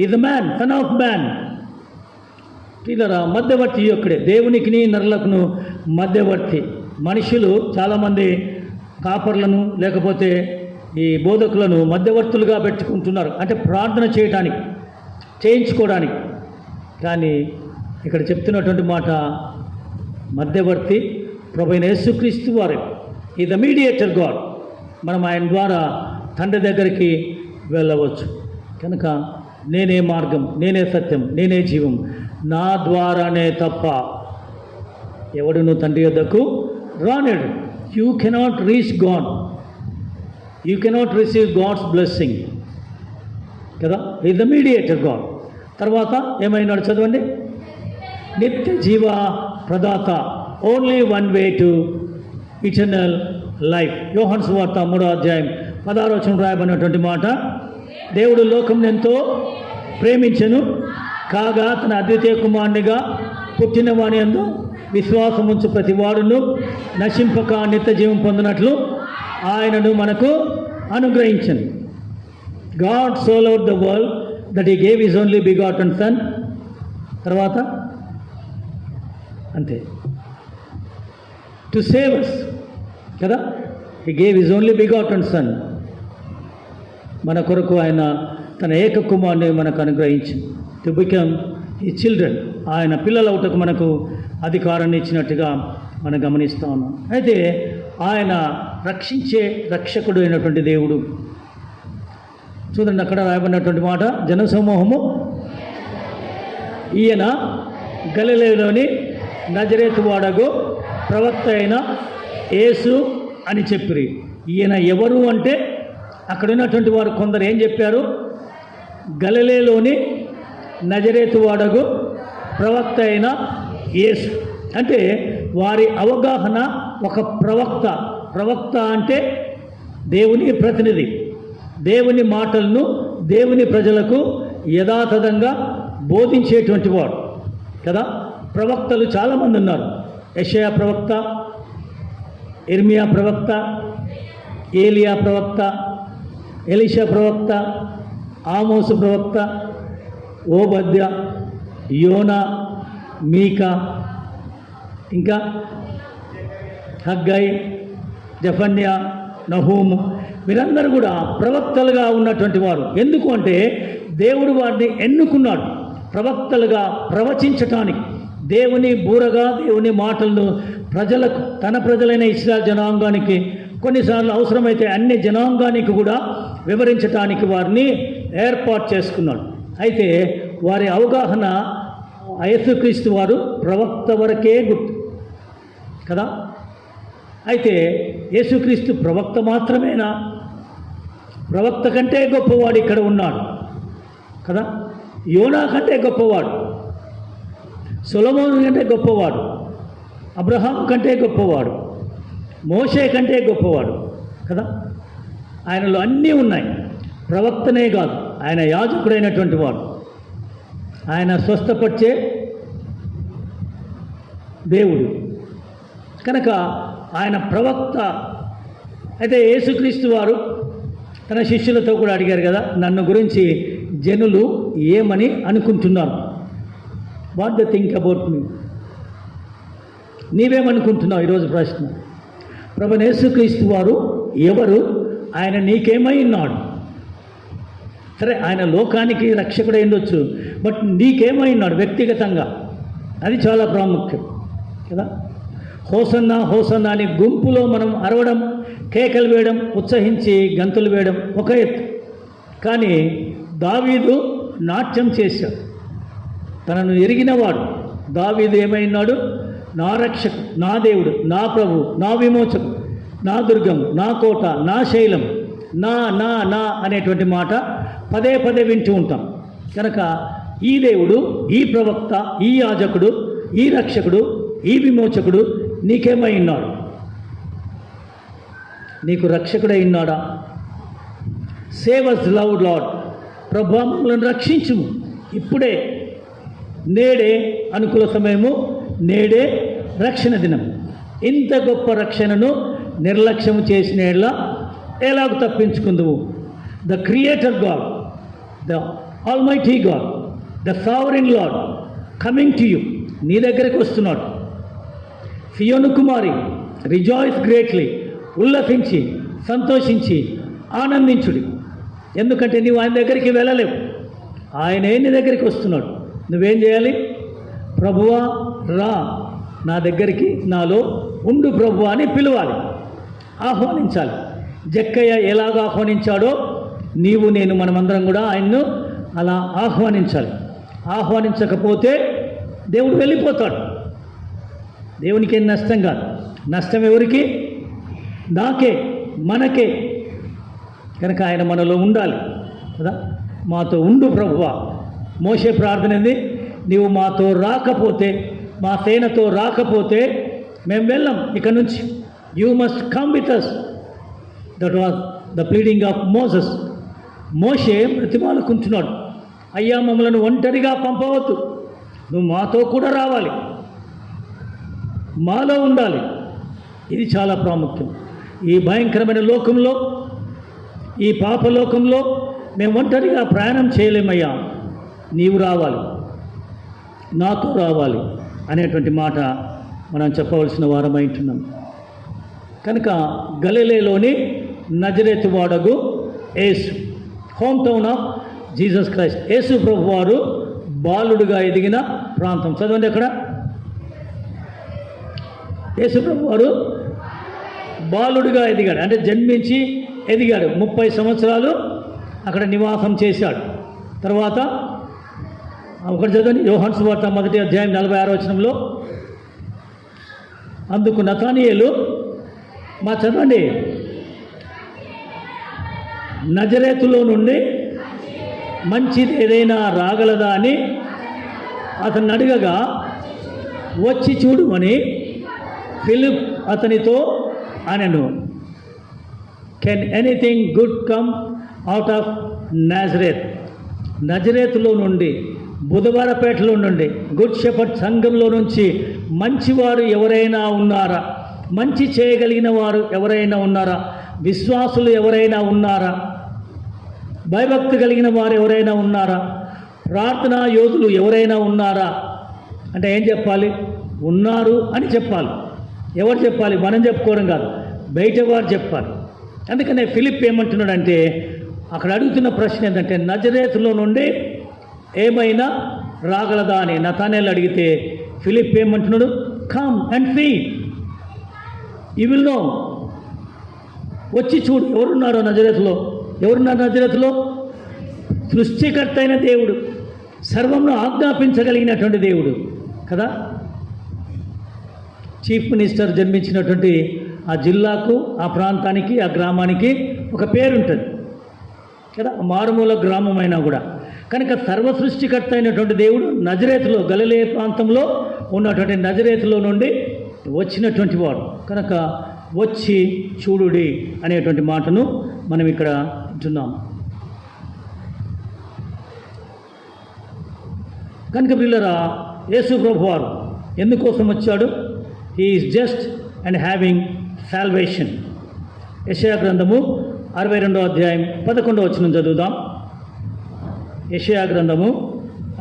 A: Is the man, son of man. ఇలా మధ్యవర్తి ఒక్కడే, దేవునికి నరులకును మధ్యవర్తి. మనుషులు చాలామంది కాపర్లను లేకపోతే ఈ బోధకులను మధ్యవర్తులుగా పెట్టుకుంటున్నారు, అంటే ప్రార్థన చేయడానికి, చేయించుకోవడానికి. కానీ ఇక్కడ చెప్తున్నటువంటి మాట మధ్యవర్తి ప్రభువైన యేసుక్రీస్తు వారే. ఈ ద మీడియేటర్ గాడ్. మనం ఆయన ద్వారా తండ్రి దగ్గరికి వెళ్ళవచ్చు. కనుక నేనే మార్గం, నేనే సత్యం, నేనే జీవం, నా ద్వారానే తప్ప ఎవడును తండ్రి యొద్దకు రానేడు. You cannot reach God, you cannot receive God's blessing కదా. Is the mediator God. తర్వాత ఏమైనాడు చదవండి, నిత్య జీవ ప్రదాత. Only one way to eternal life. యోహాను సువార్త 3వ అధ్యాయం 16వ వచనం రాయబడినటువంటి మాట, దేవుడు లోకం ఎంతో ప్రేమించెను, కాగా తన అద్వితీయ కుమారునిగా పుట్టిన వాని యందు విశ్వాసం ఉంచు ప్రతి వాడును నశింపక నిత్య జీవం పొందినట్లు ఆయనను మనకు అనుగ్రహించను. God so loved the world that he gave his only begotten son. తర్వాత అంతే, టు సేవ్ అస్ కదా. He gave his only begotten son. మన కొరకు ఆయన తన ఏక కుమారుని మనకు అనుగ్రహించింది. టు బికమ్ ఈ చిల్డ్రన్. ఆయన పిల్లలవుటకు మనకు అధికారాన్ని ఇచ్చినట్టుగా మనం గమనిస్తూ ఉన్నాం. అయితే ఆయన రక్షించే రక్షకుడు అయినటువంటి దేవుడు. చూడండి, అక్కడ రాయబడినటువంటి మాట, జనసమూహము ఈయన గలిలయలోని నజరేతు వాడగు ప్రవక్త అయిన యేసు అని చెప్పిరి. ఈయన ఎవరు అంటే అక్కడ ఉన్నటువంటి వారు కొందరు ఏం చెప్పారు, గలిలయలోని నజరేతు వాడగు ప్రవక్త అయిన యేసు. అంటే వారి అవగాహన ఒక ప్రవక్త. ప్రవక్త అంటే దేవుని ప్రతినిధి, దేవుని మాటలను దేవుని ప్రజలకు యథాతథంగా బోధించేటువంటి వాడు కదా. ప్రవక్తలు చాలామంది ఉన్నారు. యెషయా ప్రవక్త, ఇర్మియా ప్రవక్త, ఏలియా ప్రవక్త, ఎలీషా ప్రవక్త, ఆమోసు ప్రవక్త, ఓబద్య, యోనా, మీకా, ఇంకా హగ్గై, జఫన్యా, నహూము, వీరందరూ కూడా ప్రవక్తలుగా ఉన్నటువంటి వారు. ఎందుకు అంటే దేవుడు వారిని ఎన్నుకున్నాడు ప్రవక్తలుగా ప్రవచించటానికి. దేవుని బూరగా దేవుని మాటలను ప్రజలకు, తన ప్రజలైన ఇశ్రాయేలు జనాంగానికి, కొన్నిసార్లు అవసరమైతే అన్ని జనాంగానికి కూడా వివరించటానికి వారిని ఏర్పాటు చేసుకున్నాడు. అయితే వారి అవగాహన యేసుక్రీస్తు వారు ప్రవక్త వరకే గుర్తు కదా. అయితే యేసుక్రీస్తు ప్రవక్త మాత్రమేనా? ప్రవక్త కంటే గొప్పవాడు ఇక్కడ ఉన్నాడు కదా. యోనా కంటే గొప్పవాడు, సొలొమోను కంటే గొప్పవాడు, అబ్రహాం కంటే గొప్పవాడు, మోషే కంటే గొప్పవాడు కదా. ఆయనలో అన్నీ ఉన్నాయి. ప్రవక్తనే కాదు, ఆయన యాజకుడైనటువంటి వాడు, ఆయన స్వస్థపరిచే దేవుడు కనుక ఆయన ప్రవక్త. అయితే యేసుక్రీస్తు వారు తన శిష్యులతో కూడా అడిగారు కదా, నన్ను గురించి జనులు ఏమని అనుకుంటున్నారు? What they think about me? నీవేమనుకుంటున్నావు? ఈరోజు ప్రశ్న. ప్రభువైన యేసుక్రీస్తు వారు ఎవరు? ఆయన నీకేమై ఉన్నాడు? సరే ఆయన లోకానికి రక్షకుడు అయిండొచ్చు, బట్ నీకేమైనాడు వ్యక్తిగతంగా, అది చాలా ప్రాముఖ్యం కదా. హోసన్నా హోసన్నా అని గుంపులో మనం అరవడం, కేకలు వేయడం, ఉత్సహించి గంతులు వేయడం ఒక ఎత్తు. కానీ దావీదు నాట్యం చేశాడు. తనను ఎరిగినవాడు దావీదు ఏమైనాడు? నా రక్షకుడు, నా దేవుడు, నా ప్రభు, నా విమోచకుడు, నా దుర్గం, నా కోట, నా శైలం, నా నా నా అనేటువంటి మాట పదే పదే వింటూ ఉంటాం. కనుక ఈ దేవుడు, ఈ ప్రవక్త, ఈ యాజకుడు, ఈ రక్షకుడు, ఈ విమోచకుడు నీకేమై ఉన్నాడు? నీకు రక్షకుడై ఉన్నాడా? సేవ్ అస్ లవ్ లార్డ్, ప్రభువా మమ్మల్ని రక్షించుము, ఇప్పుడే, నేడే అనుకూల సమయము, నేడే రక్షణ దినం. ఇంత గొప్ప రక్షణను నిర్లక్ష్యం చేసిన ఎలాగ తప్పించుకుందువు? The creator God, the almighty God, the sovereign Lord coming to you, నీ దగ్గరికి వస్తున్నాడు. సియోను కుమారి, రిజాయిస్ గ్రేట్లీ, ఉల్లసించి, సంతోషించి, ఆనందించుడి. ఎందుకంటే నువ్వు ఆయన దగ్గరికి వెళ్ళలేవు, ఆయనే నీ దగ్గరికి వస్తున్నాడు. నువ్వేం చేయాలి? ప్రభువా రా నా దగ్గరికి, నాలో ఉండు ప్రభువా అని పిలవాలి, ఆహ్వానించాలి. జక్కయ్య ఎలాగ ఆహ్వానించాడో నీవు నేను మనమందరం కూడా ఆయన్ను అలా ఆహ్వానించాలి. ఆహ్వానించకపోతే దేవుడు వెళ్ళిపోతాడు. దేవునికి ఏం నష్టం కాదు, నష్టం ఎవరికి? నాకే, మనకే. కనుక ఆయన మనలో ఉండాలి కదా. మాతో ఉండు ప్రభువా. మోషే ప్రార్థన ఏంది? నీవు మాతో రాకపోతే, మా సేనతో రాకపోతే మేము వెళ్ళం ఇక నుంచి. You must come with us. That was the pleading of Moses. మోషే ప్రతిమాలుకుంటున్నాడు, అయ్యా మమ్మల్ని ఒంటరిగా పంపవద్దు, నువ్వు మాతో కూడా రావాలి, మాలో ఉండాలి. ఇది చాలా ప్రాముఖ్యం. ఈ భయంకరమైన లోకంలో, ఈ పాపలోకంలో మేము ఒంటరిగా ప్రయాణం చేయలేమయ్యా, నీవు రావాలి, నాతో రావాలి అనేటువంటి మాట మనం చెప్పవలసిన వారమై ఉంటున్నాం. కనుక గలిలయలోని నజరేతు వాడగు యేసు, home town of Jesus Christ. యేసు ప్రభు వారు బాలుడుగా ఎదిగిన ప్రాంతం. చదవండి అక్కడ. యేసు ప్రభు వారు బాలుడుగా ఎదిగాడు, అంటే జన్మించి ఎదిగాడు. 30 సంవత్సరాలు అక్కడ నివాసం చేశాడు. తర్వాత ఒకటి చదవండి, యోహాను సువార్త 1వ అధ్యాయం 46వ వచనంలో. అందుకు నతానియేలు, మా చదవండి, నజరేతులో నుండి మంచిది ఏదైనా రాగలదా అని అతన్ని అడగగా, వచ్చి చూడుమని ఫిలిప్ అతనితో అనెను. Can anything good come out of Nazareth? నజరేతులో నుండి, బుధవారపేటలో నుండి, గుడ్ షెపర్డ్ సంఘంలో నుంచి మంచివారు ఎవరైనా ఉన్నారా? మంచి చేయగలిగిన వారు ఎవరైనా ఉన్నారా? విశ్వాసులు ఎవరైనా ఉన్నారా? భయభక్తి కలిగిన వారు ఎవరైనా ఉన్నారా? ప్రార్థనా యోధులు ఎవరైనా ఉన్నారా? అంటే ఏం చెప్పాలి? ఉన్నారు అని చెప్పాలి. ఎవరు చెప్పాలి? మనం చెప్పుకోవడం కాదు, బయట వారు చెప్పాలి. అందుకనే ఫిలిప్ ఏమంటున్నాడంటే, అక్కడ అడుగుతున్న ప్రశ్న ఏంటంటే, నజరేతులో నుండి ఏమైనా రాగలదా అని నతానేలు అడిగితే ఫిలిప్ ఏమంటున్నాడు? Come and see, you will know. వచ్చి చూడు, ఎవరున్నారో నజరేతులో. ఎవరున్నారు నజరేతులో? సృష్టికర్త అయిన దేవుడు, సర్వంలో ఆజ్ఞాపించగలిగినటువంటి దేవుడు కదా. చీఫ్ మినిస్టర్ జన్మించినటువంటి ఆ జిల్లాకు, ఆ ప్రాంతానికి, ఆ గ్రామానికి ఒక పేరు ఉంటుంది కదా, మారుమూల గ్రామమైనా కూడా. కనుక సర్వ సృష్టికర్త అయినటువంటి దేవుడు నజరేతులో, గలిలయ ప్రాంతంలో ఉన్నటువంటి నజరేతులో నుండి వచ్చినటువంటి వాడు. కనుక వచ్చి చూడుడి అనేటువంటి మాటను మనం ఇక్కడ వింటున్నాం. కనుక పిల్లరా, యేసు ప్రభు వారు ఎందుకోసం వచ్చాడు? He is just and having salvation. యెషయా గ్రంథము 62వ అధ్యాయం 11వ వచనం చదువుదాం. యెషయా గ్రంథము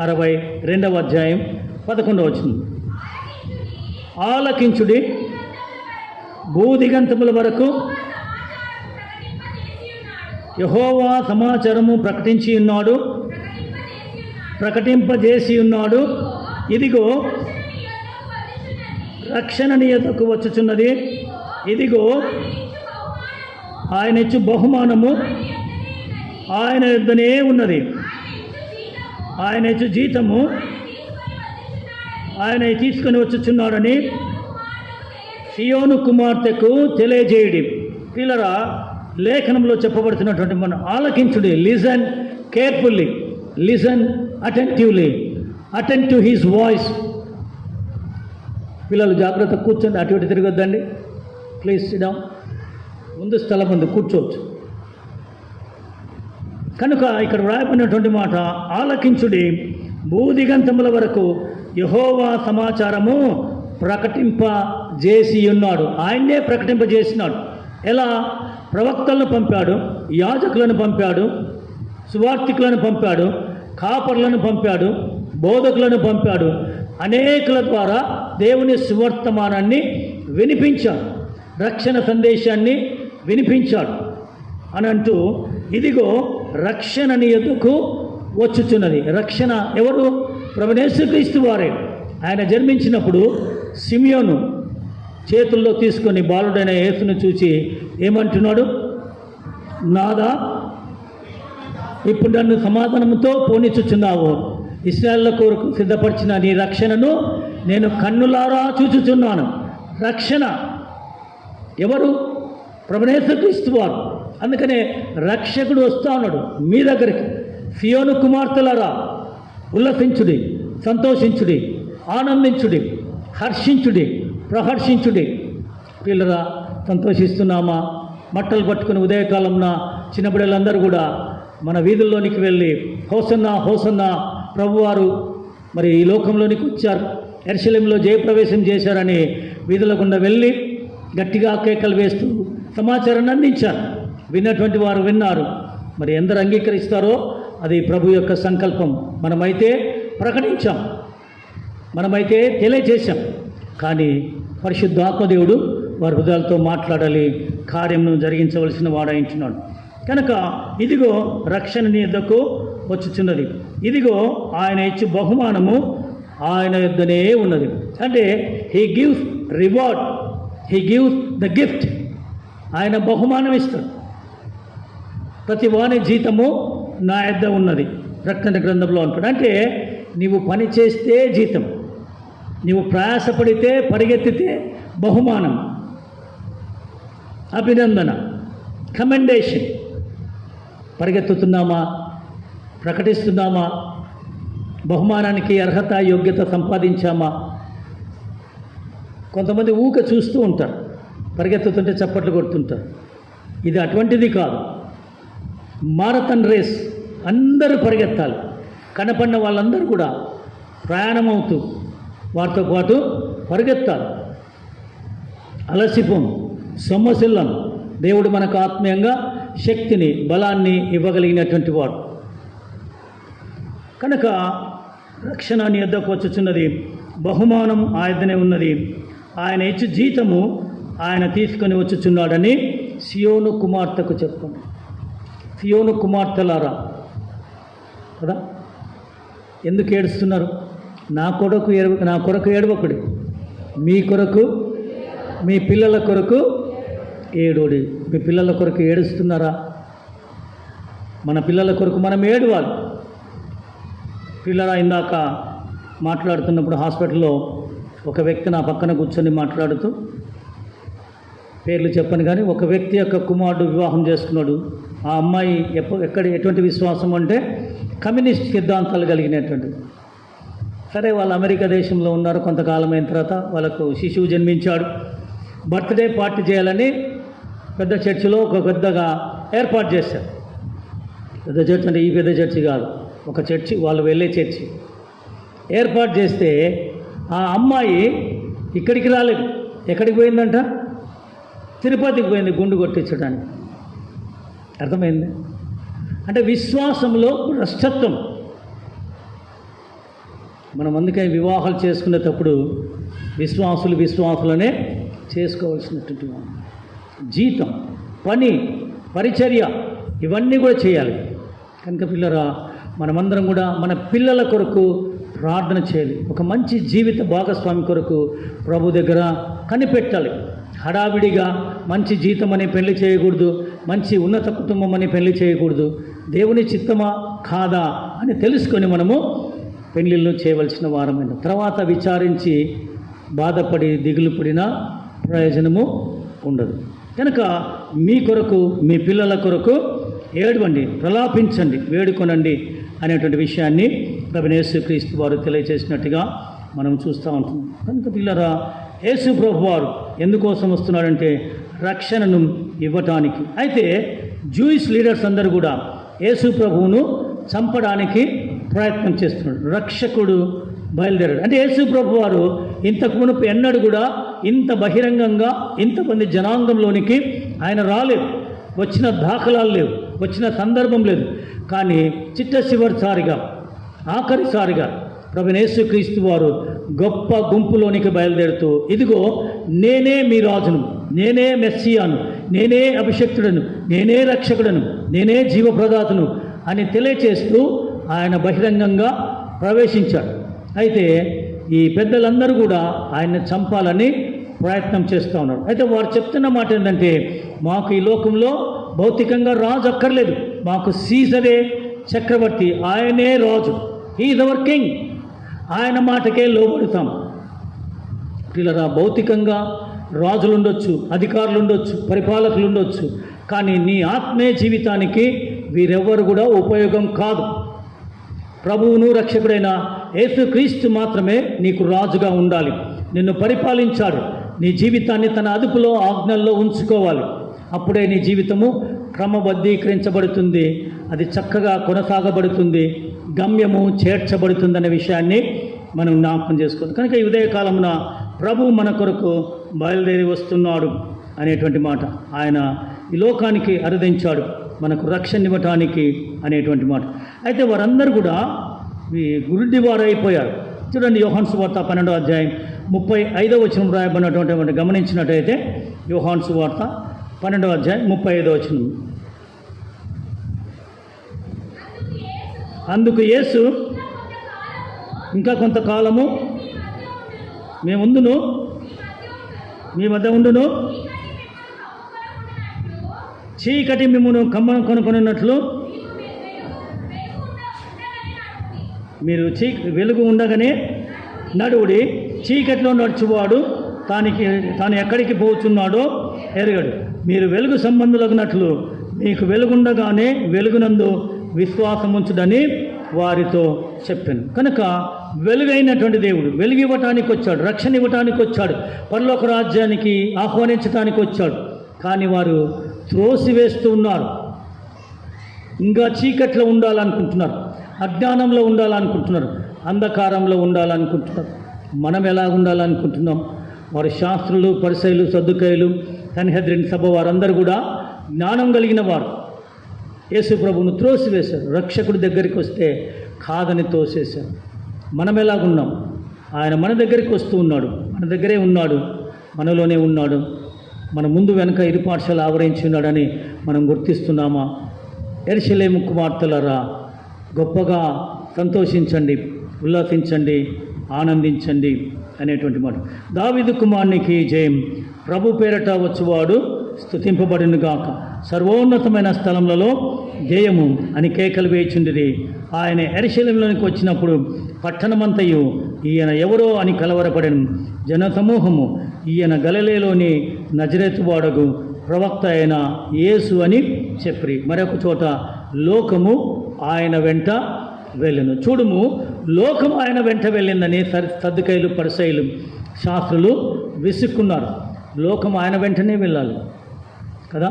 A: 62వ అధ్యాయం 11వ వచనం. ఆలకించుడి, భూదిగంతముల వరకు యెహోవా సమాచారము ప్రకటింపజేసి ఉన్నాడు. ఇదిగో రక్షణ నీ యొద్దకు వచ్చుచున్నది. ఇదిగో ఆయన ఇచ్చు బహుమానము ఆయన యొద్దనే ఉన్నది. ఆయన ఇచ్చు జీతము ఆయన తీసుకొని వచ్చుచున్నాడని సియోను కుమార్తెకు తెలియజేయడి. పిల్లరా, లేఖనంలో చెప్పబడుతున్నటువంటి మనం ఆలకించుడి. Listen carefully, listen attentively, attend to his voice. పిల్లలు జాగ్రత్త కూర్చోండి, అటు ఇటు తిరగొద్దండి. Please SIT down. ముందు స్థలం ఉంది, కూర్చోవచ్చు. కనుక ఇక్కడ వ్రాయబడినటువంటి మాట ఆలకించుడి, భూదిగంతముల వరకు యెహోవా సమాచారము ప్రకటింపజేసి ఉన్నాడు. ఆయన్నే ప్రకటింపజేసినాడు. ఎలా? ప్రవక్తలను పంపాడు, యాజకులను పంపాడు, సువార్తికులను పంపాడు, కాపర్లను పంపాడు, బోధకులను పంపాడు. అనేకుల ద్వారా దేవుని సువర్తమానాన్ని వినిపించాడు, రక్షణ సందేశాన్ని వినిపించాడు అని అంటూ, ఇదిగో రక్షణ నీ యొద్దకు వచ్చుచున్నది. రక్షణ ఎవరు? ప్రభువైన యేసుక్రీస్తు వారే. ఆయన జన్మించినప్పుడు సిమియోను చేతుల్లో తీసుకొని బాలుడైన యేసును చూచి ఏమంటున్నాడు? నాదా, ఇప్పుడు నన్ను సమాధానంతో పోనిచుచున్నావు. ఇశ్రాయేళ్ల కొరకు సిద్ధపరిచిన నీ రక్షణను నేను కన్నులారా చూచుచున్నాను. రక్షణ ఎవరు? ప్రభువైన యేసుక్రీస్తు వారు. అందుకనే రక్షకుడు వస్తా ఉన్నాడు మీ దగ్గరికి. సియోను కుమార్తెలారా, ఉల్లసించుడి, సంతోషించుడి, ఆనందించుడి, హర్షించుడి, ప్రహర్షించుడి. పిల్లరా, సంతోషిస్తున్నామా? మట్టలు పట్టుకుని ఉదయకాలంన చిన్నబిడ్డలందరూ కూడా మన వీధుల్లోనికి వెళ్ళి హోసన్నా హోసన్నా, ప్రభువారు మరి ఈ లోకంలోనికి వచ్చారు, యెరూషలేములో జయప్రవేశం చేశారని వీధుల గుండా వెళ్ళి గట్టిగా కేకలు వేస్తూ సమాచారాన్ని అందించారు. విన్నటువంటి వారు విన్నారు. మరి ఎందరు అంగీకరిస్తారో అది ప్రభు యొక్క సంకల్పం. మనమైతే ప్రకటించాం, మనమైతే తెలియజేశాం. కానీ పరిశుద్ధాత్మదేవుడు వారి హృదయాలతో మాట్లాడాలి, కార్యమును జరిగించవలసిన వాడాయించున్నాడు. కనుక ఇదిగో రక్షణ నీ యొద్దకు వచ్చుచున్నది. ఇదిగో ఆయన ఇచ్చు బహుమానము ఆయన యొద్దనే ఉన్నది. అంటే he gives reward, he gives the gift. ఆయన బహుమానం ఇస్తాడు. ప్రతి వాని జీతము నా యొద్ద ఉన్నది ప్రకటన గ్రంథంలో అంటాడు. అంటే నీవు పని చేస్తే జీతం, నీవు ప్రయాసపడితే, పరిగెత్తితే బహుమానం, అభినందన, కమెండేషన్. పరిగెత్తుతున్నామా? ప్రకటిస్తున్నామా? బహుమానానికి అర్హత, యోగ్యత సంపాదించామా? కొంతమంది ఊక చూస్తూ ఉంటారు, పరిగెత్తుతుంటే చప్పట్లు కొడుతుంటారు. ఇది అటువంటిది కాదు. మారథాన్ రేస్, అందరూ పరిగెత్తాలి. కనపడిన వాళ్ళందరూ కూడా ప్రయాణం అవుతూ వారితో పాటు పరిగెత్తాలి. అలసిపోం, సొమ్మసిల్లం. దేవుడు మనకు ఆత్మీయంగా శక్తిని, బలాన్ని ఇవ్వగలిగినటువంటి వాడు. కనుక రక్షణ నీ యొద్దకు వచ్చుచున్నది, బహుమానం ఆయననే ఉన్నది. ఆయన ఇచ్చు జీతము ఆయన తీసుకొని వచ్చుచున్నాడని సియోను కుమార్తెకు చెప్పండి. సియోను కుమార్తెలారా కదా, ఎందుకు ఏడుస్తున్నారు? నా కొరకు ఏడవకుడి, మీ కొరకు, మీ పిల్లల కొరకు ఏడోడి. మీ పిల్లల కొరకు ఏడుస్తున్నారా? మన పిల్లల కొరకు మనం ఏడవాలి. పిల్లల ఇందాక మాట్లాడుతున్నప్పుడు హాస్పిటల్లో ఒక వ్యక్తి నా పక్కన కూర్చొని మాట్లాడుతూ, పేర్లు చెప్పను కానీ, ఒక వ్యక్తి యొక్క కుమారుడు వివాహం చేసుకున్నాడు. ఆ అమ్మాయి ఎటువంటి విశ్వాసం అంటే కమ్యూనిస్ట్ సిద్ధాంతాలు కలిగినటువంటి. సరే, వాళ్ళు అమెరికా దేశంలో ఉన్నారు. కొంతకాలం అయిన తర్వాత వాళ్ళకు శిశువు జన్మించాడు. బర్త్డే పార్టీ చేయాలని పెద్ద చర్చిలో ఒక పెద్దగా ఏర్పాటు చేశారు. పెద్ద చర్చి అంటే ఈ పెద్ద చర్చి కాదు, ఒక చర్చి, వాళ్ళు వెళ్ళే చర్చి ఏర్పాటు చేస్తే ఆ అమ్మాయి ఇక్కడికి రాలేదు. ఎక్కడికి పోయిందంట? తిరుపతికి పోయింది గుండు కొట్టించడానికి. అర్థమైంది? అంటే విశ్వాసంలో భ్రష్టత్వం. మనం అందుకే వివాహాలు చేసుకునేటప్పుడు విశ్వాసులనే చేసుకోవాల్సినటువంటి జీతం, పని, పరిచర్య ఇవన్నీ కూడా చేయాలి. కనుక పిల్లరా, మనమందరం కూడా మన పిల్లల కొరకు ప్రార్థన చేయాలి. ఒక మంచి జీవిత భాగస్వామి కొరకు ప్రభు దగ్గర కనిపెట్టాలి. హడావిడిగా మంచి జీతం అని పెళ్లి చేయకూడదు, మంచి ఉన్నత కుటుంబం అని పెళ్లి చేయకూడదు. దేవుని చిత్తమా కాదా అని తెలుసుకొని మనము పెళ్ళిళ్ళు చేయవలసిన వారమైన తర్వాత విచారించి బాధపడి దిగులు పడిన ప్రయోజనము ఉండదు. కనుక మీ కొరకు, మీ పిల్లల కొరకు ఏడవండి, ప్రలాపించండి, వేడుకొనండి అనేటువంటి విషయాన్ని ప్రభువైన యేసుక్రీస్తు వారు తెలియజేసినట్టుగా మనం చూస్తూ ఉంటున్నాం. కనుక పిల్లరా, యేసు ప్రభు వారు ఎందుకోసం వస్తున్నాడంటే రక్షణను ఇవ్వటానికి. అయితే జూయిష్ లీడర్స్ అందరూ కూడా యేసు ప్రభువును చంపడానికి ప్రయత్నం చేస్తున్నాడు. రక్షకుడు బయలుదేరాడు అంటే యేసు ప్రభు వారు ఇంతకు మునుపు ఎన్నడూ కూడా ఇంత బహిరంగంగా ఇంతమంది జనాంగంలోనికి ఆయన రాలేదు. వచ్చిన దాఖలాలు లేవు, వచ్చిన సందర్భం లేదు. కానీ చిట్ట చివరిసారిగా, ఆఖరిసారిగా ప్రభువైన యేసుక్రీస్తు వారు గొప్ప గుంపులోనికి బయలుదేరుతూ, ఇదిగో నేనే మీ రాజును, నేనే మెస్సియాను, నేనే అభిషక్తుడను, నేనే రక్షకుడను, నేనే జీవప్రదాతను అని తెలియచేస్తూ ఆయన బహిరంగంగా ప్రవేశించాడు. అయితే ఈ పెద్దలందరూ కూడా ఆయన్ని చంపాలని ప్రయత్నం చేస్తూ ఉన్నారు. అయితే వారు చెప్తున్న మాట ఏంటంటే, మాకు ఈ లోకంలో భౌతికంగా రాజు అక్కర్లేదు, మాకు సీజరే చక్రవర్తి, ఆయనే రాజు, హీ ఈజ్ అవర్ కింగ్, ఆయన మాటకే లోబడతాం. పిల్లరా, భౌతికంగా రాజులు ఉండొచ్చు, అధికారులు ఉండొచ్చు, పరిపాలకులు ఉండొచ్చు, కానీ నీ ఆత్మీయ జీవితానికి వీరెవ్వరు కూడా ఉపయోగం కాదు. ప్రభువును రక్షకుడైన యేసుక్రీస్తు మాత్రమే నీకు రాజుగా ఉండాలి. నిన్ను పరిపాలించాడు. నీ జీవితాన్ని తన అదుపులో, ఆజ్ఞల్లో ఉంచుకోవాలి. అప్పుడే నీ జీవితము క్రమబద్ధీకరించబడుతుంది, అది చక్కగా కొనసాగబడుతుంది, గమ్యము చేర్చబడుతుందనే విషయాన్ని మనం జ్ఞాపకం చేసుకోవాలి. కనుక ఈ ఉదయకాలమున ప్రభు మన కొరకు బయలుదేరి వస్తున్నాడు అనేటువంటి మాట, ఆయన ఈ లోకానికి అరుదించాడు మనకు రక్షణ ఇవ్వటానికి అనేటువంటి మాట. అయితే వారందరూ కూడా ఈ గురుడివారు అయిపోయారు. చూడండి, యోహాను సువార్త 12వ అధ్యాయం 35వ వచనం రాయబడినటువంటి గమనించినట్టయితే, యోహాను సువార్త 12వ అధ్యాయం 35వ వచనం. అందుకు యేసు, ఇంకా కొంతకాలము మేముందును, మీ మధ్య ఉండును, చీకటి మిమ్మును కమ్మను కొనుక్కున్నట్లు మీరు వెలుగు ఉండగానే నడువుడి, చీకటిలో నడుచువాడు తాను ఎక్కడికి పోతున్నాడో ఎరగడు. మీరు వెలుగు సంబంధులగినట్లు మీకు వెలుగుండగానే వెలుగునందు విశ్వాసం ఉంచుడని వారితో చెప్పాను. కనుక వెలుగైనటువంటి దేవుడు వెలుగు ఇవ్వటానికి వచ్చాడు, రక్షణ ఇవ్వటానికి వచ్చాడు, పరలోక రాజ్యానికి ఆహ్వానించడానికి వచ్చాడు. కానీ వారు త్రోసివేస్తూ ఉన్నారు. ఇంకా చీకట్లో ఉండాలనుకుంటున్నారు, అజ్ఞానంలో ఉండాలనుకుంటున్నారు, అంధకారంలో ఉండాలనుకుంటున్నారు. మనం ఎలా ఉండాలనుకుంటున్నాం? వారు శాస్త్రులు, పరిసయ్యులు, సద్దుకాయులు, సన్హెద్రిన్ సభ వారందరూ కూడా జ్ఞానం కలిగిన వారు. యేసు ప్రభువును త్రోసివేశారు. రక్షకుడి దగ్గరికి వస్తే కాదని తోసేశారు. మనం ఎలాగున్నాం? ఆయన మన దగ్గరికి వస్తూ ఉన్నాడు, మన దగ్గరే ఉన్నాడు, మనలోనే ఉన్నాడు, మన ముందు వెనుక ఇరుపార్శ్వలు ఆవరించి ఉన్నాడని మనం గుర్తిస్తున్నామా? యెరూషలేము కుమార్తెలారా, గొప్పగా సంతోషించండి, ఉల్లాసించండి, ఆనందించండి అనేటువంటి మాట. దావీదు కుమారునికి జయం, ప్రభు పేరట వచ్చువాడు స్తుతింపబడును గాక, సర్వోన్నతమైన స్థలములలో జయము అని కేకలు వేయుచుండిరి. ఆయన యెరూషలేములోనికి వచ్చినప్పుడు పట్టణమంతయు ఈయన ఎవరో అని కలవరపడెను. జనసమూహము ఈయన గలిలయలోని నజరేతు వాడగు ప్రవక్త అయిన యేసు అని చెప్పి, మరొక చోట లోకము ఆయన వెంట వెళ్ళెను. చూడుము, లోకం ఆయన వెంట వెళ్ళిందని సద్దుకాయులు, పరిసయ్యులు, శాస్త్రులు విసుక్కున్నారు. లోకం ఆయన వెంటనే వెళ్ళాలి కదా.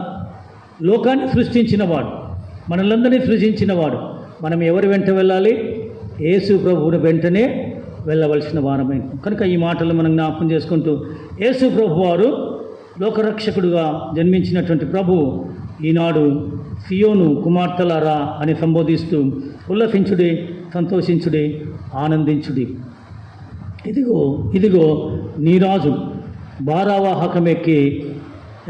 A: లోకాన్ని సృష్టించినవాడు, మనలందరినీ సృజించినవాడు. మనం ఎవరి వెంట వెళ్ళాలి? యేసు ప్రభువుని వెంటనే వెళ్ళవలసిన వారమే. కనుక ఈ మాటలు మనం జ్ఞాపకం చేసుకుంటూ, యేసు ప్రభు వారు లోకరక్షకుడుగా జన్మించినటువంటి ప్రభువు ఈనాడు సియోను కుమార్తెలారా అని సంబోధిస్తూ, ఉల్లసించుడి, సంతోషించుడి, ఆనందించుడి, ఇదిగో ఇదిగో నీ రాజు భారవాహకం ఎక్కి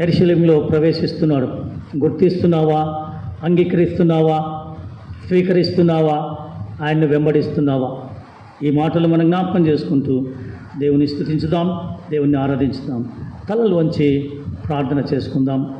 A: యెరూషలేములో ప్రవేశిస్తున్నాడు. గుర్తిస్తున్నావా? అంగీకరిస్తున్నావా? స్వీకరిస్తున్నావా? ఆయన్ని వెంబడిస్తున్నావా? ఈ మాటలు మనం జ్ఞాపకం చేసుకుంటూ దేవుని స్తుతించుదాం, దేవుని ఆరాధించుదాం. తలలు వంచి ప్రార్థన చేసుకుందాం.